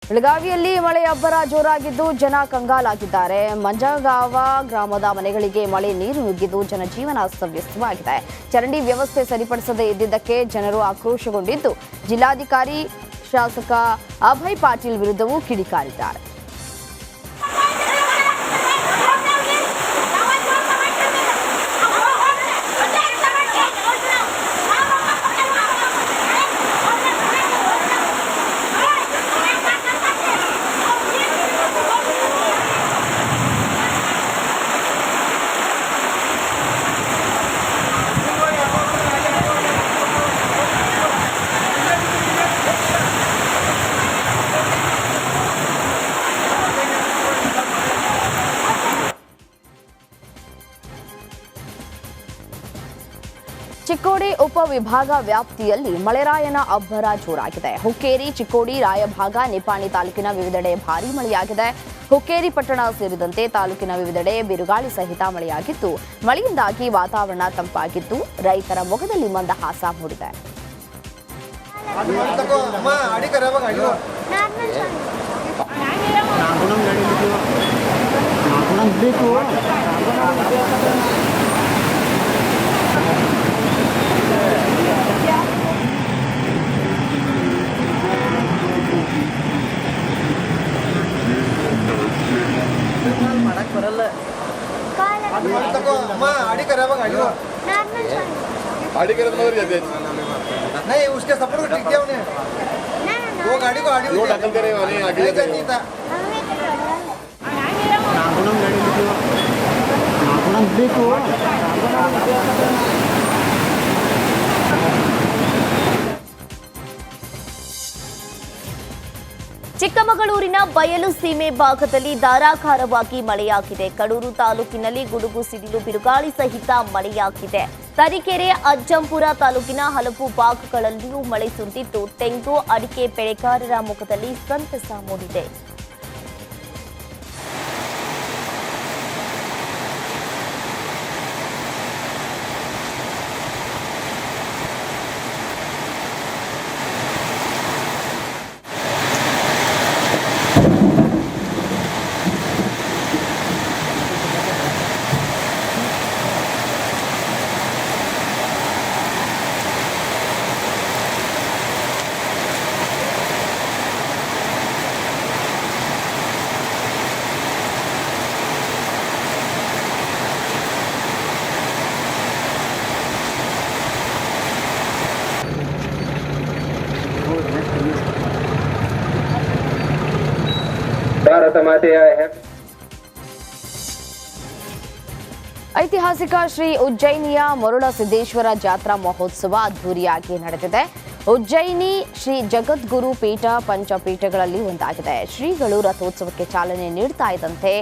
ಬೆಳಗಾವಿಯಲ್ಲಿ ಮಳೆ ಅಬ್ಬರ ಜೋರಾಗಿದ್ದು ಜನ ಕಂಗಾಲಾಗಿದ್ದಾರೆ. ಮಂಜಗಾವ ಗ್ರಾಮದ ಮನೆಗಳಿಗೆ ಮಳೆ ನೀರು ನುಗ್ಗಿದ್ದು ಜನಜೀವನ ಅಸ್ತವ್ಯಸ್ತವಾಗಿದೆ. ಚರಂಡಿ ವ್ಯವಸ್ಥೆ ಸರಿಪಡಿಸದೇ ಇದ್ದಿದ್ದಕ್ಕೆ ಜನರು ಆಕ್ರೋಶಗೊಂಡಿದ್ದು ಜಿಲ್ಲಾಧಿಕಾರಿ ಶಾಸಕ ಅಭಯ್ ಪಾಟೀಲ್ ವಿರುದ್ಧವೂ ಕಿಡಿಕಾರಿದ್ದಾರೆ. ಚಿಕ್ಕೋಡಿ ಉಪವಿಭಾಗ ವ್ಯಾಪ್ತಿಯಲ್ಲಿ ಮಳೆರಾಯನ ಅಬ್ಬರ ಜೋರಾಗಿದೆ. ಹುಕ್ಕೇರಿ, ಚಿಕ್ಕೋಡಿ, ರಾಯಭಾಗ, ನಿಪಾಣಿ ತಾಲೂಕಿನ ವಿವಿಧೆಡೆ ಭಾರೀ ಮಳೆಯಾಗಿದೆ. ಹುಕ್ಕೇರಿ ಪಟ್ಟಣ ಸೇರಿದಂತೆ ತಾಲೂಕಿನ ವಿವಿಧೆಡೆ ಬಿರುಗಾಳಿ ಸಹಿತ ಮಳೆಯಾಗಿದ್ದು ಮಳೆಯಿಂದಾಗಿ ವಾತಾವರಣ ತಂಪಾಗಿದ್ದು ರೈತರ ಮೊಗದಲ್ಲಿ ಮಂದಹಾಸ ಮೂಡಿದೆ. नहीं उसके सपोर्ट को ठीक किया उन्हें वो गाड़ी को आगे टक्कर करे वाले आगे नहीं था नागुणम गाड़ी लिखो नागुणम देखो ಚಿಕ್ಕಮಗಳೂರಿನ ಬಯಲು ಸೀಮೆ ಭಾಗದಲ್ಲಿ ಧಾರಾಕಾರವಾಗಿ ಮಳೆಯಾಗಿದೆ. ಕಡೂರು ತಾಲೂಕಿನಲ್ಲಿ ಗುಡುಗು ಸಿಡಿಲು ಬಿರುಗಾಳಿ ಸಹಿತ ಮಳೆಯಾಗಿದೆ. ತರೀಕೆರೆ, ಅಜ್ಜಂಪುರ ತಾಲೂಕಿನ ಹಲವು ಭಾಗಗಳಲ್ಲಿಯೂ ಮಳೆ ಸುರಿದಿದ್ದು ತೆಂಗು, ಅಡಿಕೆ ಬೆಳೆಗಾರರ ಮುಖದಲ್ಲಿ ಸಂತಸ ಮೂಡಿದೆ. ಐತಿಹಾಸಿಕ ಶ್ರೀ ಉಜ್ಜಯಿನಿಯ ಮರುಳಸಿದ್ದೇಶ್ವರ ಜಾತ್ರಾ ಮಹೋತ್ಸವ ಅದ್ದೂರಿಯಾಗಿ ನಡೆದಿದೆ. ಉಜ್ಜಯಿನಿ ಶ್ರೀ ಜಗದ್ಗುರು ಪೀಠ ಪಂಚಪೀಠಗಳಲ್ಲಿ ಒಂದಾಗಿದೆ. ಶ್ರೀಗಳು ರಥೋತ್ಸವಕ್ಕೆ ಚಾಲನೆ ನೀಡ್ತಾ ಇದ್ದಂತೆ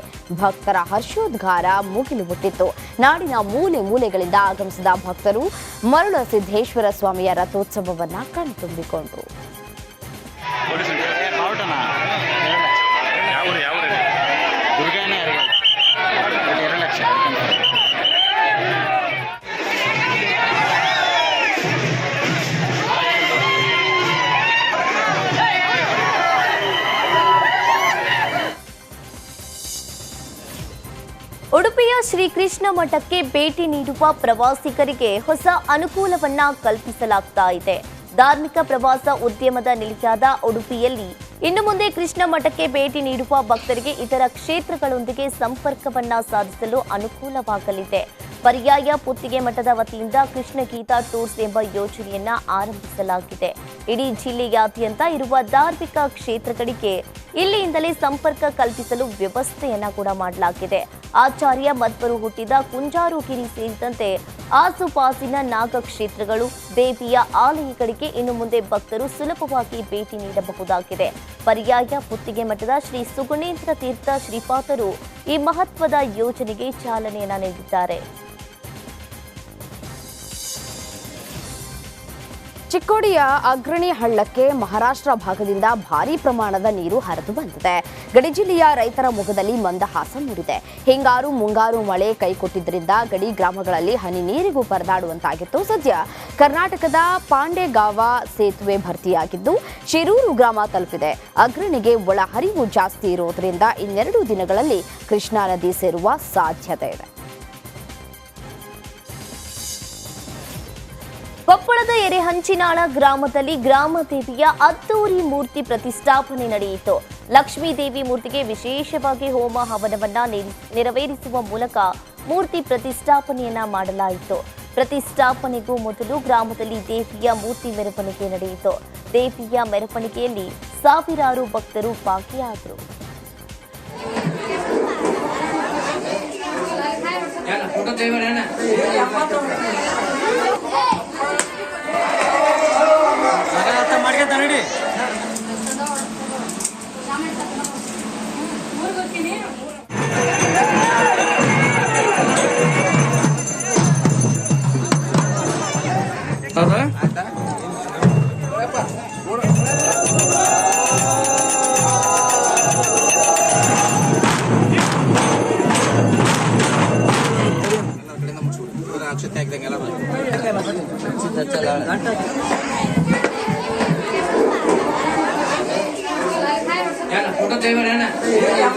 ಭಕ್ತರ ಹರ್ಷೋದ್ಗಾರ ಮುಗಿಲು ಮುಟ್ಟಿತ್ತು. ನಾಡಿನ ಮೂಲೆ ಮೂಲೆಗಳಿಂದ ಆಗಮಿಸಿದ ಭಕ್ತರು ಮರುಳಸಿದ್ದೇಶ್ವರ ಸ್ವಾಮಿಯ ರಥೋತ್ಸವವನ್ನು ಕಣ್ತುಂಬಿಕೊಂಡರು. ಉಡುಪಿಯ ಶ್ರೀಕೃಷ್ಣ ಮಠಕ್ಕೆ ಭೇಟಿ ನೀಡುವ ಪ್ರವಾಸಿಗರಿಗೆ ಹೊಸ ಅನುಕೂಲವನ್ನ ಕಲ್ಪಿಸಲಾಗ್ತಾ ಇದೆ. ಧಾರ್ಮಿಕ ಪ್ರವಾಸ ಉದ್ಯಮದ ನೆಲೆಯಾದ ಉಡುಪಿಯಲ್ಲಿ ಇನ್ನು ಮುಂದೆ ಕೃಷ್ಣ ಮಠಕ್ಕೆ ಭೇಟಿ ನೀಡುವ ಭಕ್ತರಿಗೆ ಇತರ ಕ್ಷೇತ್ರಗಳೊಂದಿಗೆ ಸಂಪರ್ಕವನ್ನ ಸಾಧಿಸಲು ಅನುಕೂಲವಾಗಲಿದೆ. ಪರ್ಯಾಯ ಪುತ್ತಿಗೆ ಮಠದ ವತಿಯಿಂದ ಕೃಷ್ಣ ಗೀತಾ ಟೂರ್ಸ್ ಎಂಬ ಯೋಜನೆಯನ್ನ ಆರಂಭಿಸಲಾಗಿದೆ. ಇಡೀ ಜಿಲ್ಲೆಯಾದ್ಯಂತ ಇರುವ ಧಾರ್ಮಿಕ ಕ್ಷೇತ್ರಗಳಿಗೆ ಇಲ್ಲಿಯಿಂದಲೇ ಸಂಪರ್ಕ ಕಲ್ಪಿಸಲು ವ್ಯವಸ್ಥೆಯನ್ನ ಕೂಡ ಮಾಡಲಾಗಿದೆ. ಆಚಾರ್ಯ ಮಧ್ವರು ಹುಟ್ಟಿದ ಕುಂಜಾರುಗಿರಿ ಸೇರಿದಂತೆ ಆಸುಪಾಸಿನ ನಾಗ ಕ್ಷೇತ್ರಗಳು, ದೇವಿಯ ಆಲಯಗಳಿಗೆ ಇನ್ನು ಮುಂದೆ ಭಕ್ತರು ಸುಲಭವಾಗಿ ಭೇಟಿ ನೀಡಬಹುದಾಗಿದೆ. ಪರ್ಯಾಯ ಪುತ್ತಿಗೆ ಮಠದ ಶ್ರೀ ಸುಗುಣೇಂದ್ರ ತೀರ್ಥ ಶ್ರೀಪಾದರು ಈ ಮಹತ್ವದ ಯೋಜನೆಗೆ ಚಾಲನೆಯನ್ನ ನೀಡಿದ್ದಾರೆ. ಚಿಕ್ಕೋಡಿಯ ಅಗ್ರಣಿ ಹಳ್ಳಕ್ಕೆ ಮಹಾರಾಷ್ಟ್ರ ಭಾಗದಿಂದ ಭಾರೀ ಪ್ರಮಾಣದ ನೀರು ಹರಿದು ಬಂದಿದೆ. ಗಡಿ ಜಿಲ್ಲೆಯ ರೈತರ ಮುಖದಲ್ಲಿ ಮಂದಹಾಸ ಮೂಡಿದೆ. ಹಿಂಗಾರು ಮುಂಗಾರು ಮಳೆ ಕೈಕೊಟ್ಟಿದ್ದರಿಂದ ಗಡಿ ಗ್ರಾಮಗಳಲ್ಲಿ ಹನಿ ನೀರಿಗೂ ಪರದಾಡುವಂತಾಗಿತ್ತು. ಸದ್ಯ ಕರ್ನಾಟಕದ ಪಾಂಡೆಗಾವ ಸೇತುವೆ ಭರ್ತಿಯಾಗಿದ್ದು ಶಿರೂರು ಗ್ರಾಮ ತಲುಪಿದೆ. ಅಗ್ರಣಿಗೆ ಒಳಹರಿವು ಜಾಸ್ತಿ ಇರುವುದರಿಂದ ಇನ್ನೆರಡು ದಿನಗಳಲ್ಲಿ ಕೃಷ್ಣಾ ನದಿ ಸೇರುವ ಸಾಧ್ಯತೆ ಇದೆ. ಕೊಪ್ಪಳದ ಎರೆಹಂಚಿನಾಳ ಗ್ರಾಮದಲ್ಲಿ ಗ್ರಾಮ ದೇವಿಯ ಅದ್ದೂರಿ ಮೂರ್ತಿ ಪ್ರತಿಷ್ಠಾಪನೆ ನಡೆಯಿತು. ಲಕ್ಷ್ಮೀ ದೇವಿ ಮೂರ್ತಿಗೆ ವಿಶೇಷವಾಗಿ ಹೋಮ ಹವನವನ್ನ ನೆರವೇರಿಸುವ ಮೂಲಕ ಮೂರ್ತಿ ಪ್ರತಿಷ್ಠಾಪನೆಯನ್ನ ಮಾಡಲಾಯಿತು. ಪ್ರತಿಷ್ಠಾಪನೆಗೂ ಮೊದಲು ಗ್ರಾಮದಲ್ಲಿ ದೇವಿಯ ಮೂರ್ತಿ ಮೆರವಣಿಗೆ ನಡೆಯಿತು. ದೇವಿಯ ಮೆರವಣಿಗೆಯಲ್ಲಿ ಸಾವಿರಾರು ಭಕ್ತರು ಭಾಗಿಯಾದರು. ಫೋಟೋ